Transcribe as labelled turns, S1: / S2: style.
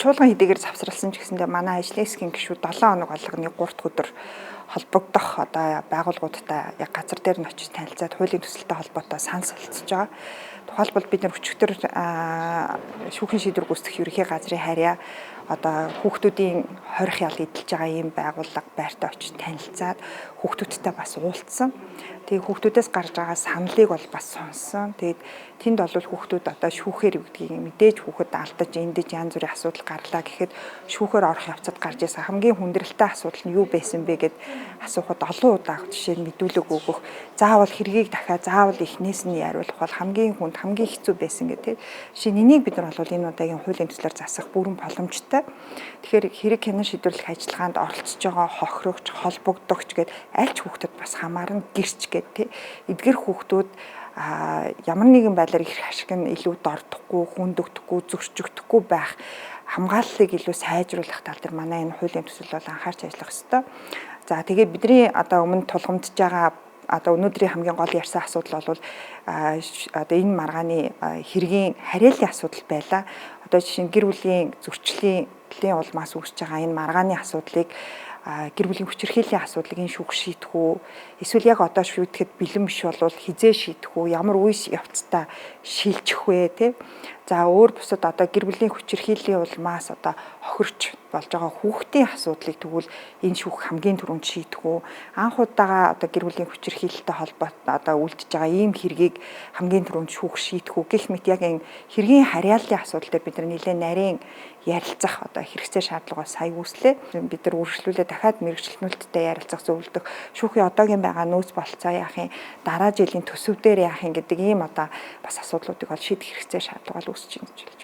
S1: чуулган хэдийгээр завсралсан ч гэсэндээ манай ажлын хэсгийн гишүүд 7 хоног болгоны 3 дахь өдөр холбогдох одоо байгууллагуудтай яг газар дээр нь очиж танилцаад хуулийн төсөлтэй холбоотой санал солилцож байгаа. Тухайлбал бид нар өчигдөр шүүхийн шийдвэр гүйцэтгэх ерөнхий газрын харьяа одоо хүүхдүүдийн хорих ял эдэлж байгаа ийм байгууллага байртаа очиж танилцаад хүүхдүүдтэй бас уулзсан. Тэгээ хүүхдүүдээс гарч байгаа саналыг бол бас сонссон. Тэгээд тэнд бол хүүхдүүд одоо шүүхээр өгдгийг мэдээж хүүхэд алдаж эндэж янз бүрийн асуудал гарлаа гэхэд шүүхээр орох явцад гарч ирсэн хамгийн хүндрэлтэй асуудал нь юу байсан бэ гэд асуухад олон удаа жишээ нь мэдүүлэг өгөх, заавал хэргийг дахиад заавал эхнээс нь яриулах бол хамгийн хүнд хамгийн хэцүү байсан гэдэг. Жишээ нь энийг бид нар бол энэ удаагийн хуулийн төслөөр засах бүрэн боломжтой. Тэгэхээр хэрэг хянан шийдвэрлэх ажиллагаанд оролцож байгаа хохирогч, холбогдогч гэд аль ч хүүхдэд бас хамаарна гэрч гэд тий. Эдгэр хүүхдүүд ямар нэгэн байдлаар их ашиг нь илүү дордохгүй, хүндөгдөхгүй, зөрчигдөхгүй байх хамгааллыг илүү сайжруулах тал дээр манай энэ хуулийн төсөл бол анхаарч ажиллах ёстой. За тэгээ бидний одоо өмнө тулгамдж байгаа одоо өнөөдрийн хамгийн гол ярьсан асуудал бол одоо энэ маргааны хэргийн харьяаллын асуудал байла. Одоо жишээ нь гэр бүлийн зөрчлийн улмаас үүсэж байгаа энэ маргааны асуудлыг гэр бүлийн хүчирхийллийн асуудлыг энэ шүүх шийдэх үү? Эсвэл яг одоо шийдэхэд бэлэн биш бол хизээ шийдэх үү? Ямар үе явцдаа шилжих вэ те? За өөр бусад одоо гэр бүлийн хүчирхийллийн улмаас одоо хохирч болж байгаа хүүхдийн асуудлыг тэгвэл энэ шүүх хамгийн түрүүнд шийдэх үү? Анх удаага одоо гэр бүлийн хүчирхийлэлтэй холбоотой одоо үлдэж байгаа ийм хэргийг хамгийн түрүүнд шүүх шийдэх үү? Гэх мэт яг энэ хэргийн харьяаллын асуудал дээр бид нар нэлээд нарийн ярилцах одоо хэрэгцээ шаардлагаа сая үүслээ. Бид нар үргэлжлүүлээ дахиад мэрэгчлэнүүлттэй ярилцах зөвлөдөг. Шүүхийн одоогийн байгаа нөөц болцоо яахын дараа жилийн төсөв дээр яахын гэдэг ийм одоо бас асуудлуудыг ол шийдэх хэрэгцээ шаардлага үүсэж байна гэж хэлж